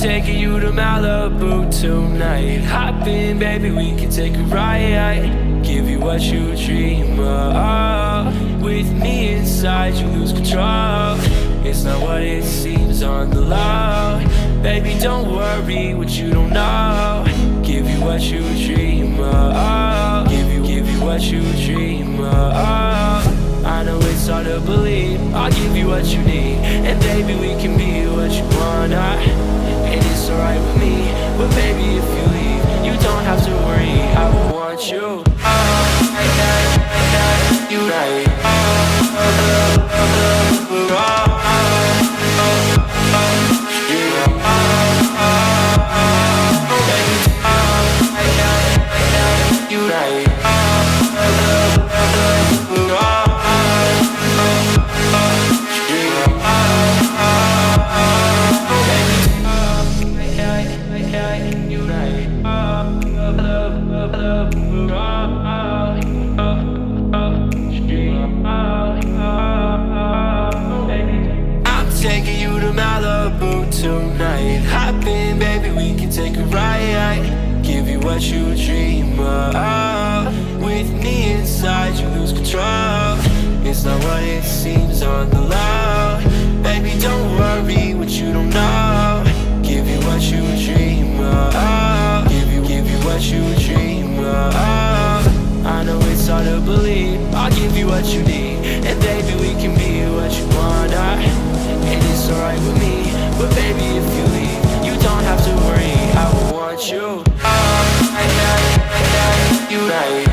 Taking you to Malibu tonight. Hop in, baby, we can take a ride. Give you what you dream of. With me inside, you lose control. It's not what it seems on the low. Baby, don't worry what you don't know. Give you what you dream of. Give you what you dream of. I know it's hard to believe. I'll give you what you need, and baby, we can be what you wanna. And it's alright with me, but baby, if you leave, you don't have to worry. I want you. You right. You right. Taking you to Malibu tonight. Hop in, baby, we can take a ride. Give you what you dream of. With me inside, you lose control. It's not what it seems on the low. Baby, don't worry what you don't know. Give you what you dream of. Give you what you dream of. I know it's hard to believe. I'll give you what you need, and baby, we can be what you wanna. And it's alright with me, but baby, if you leave, you don't have to worry. I want you. You right.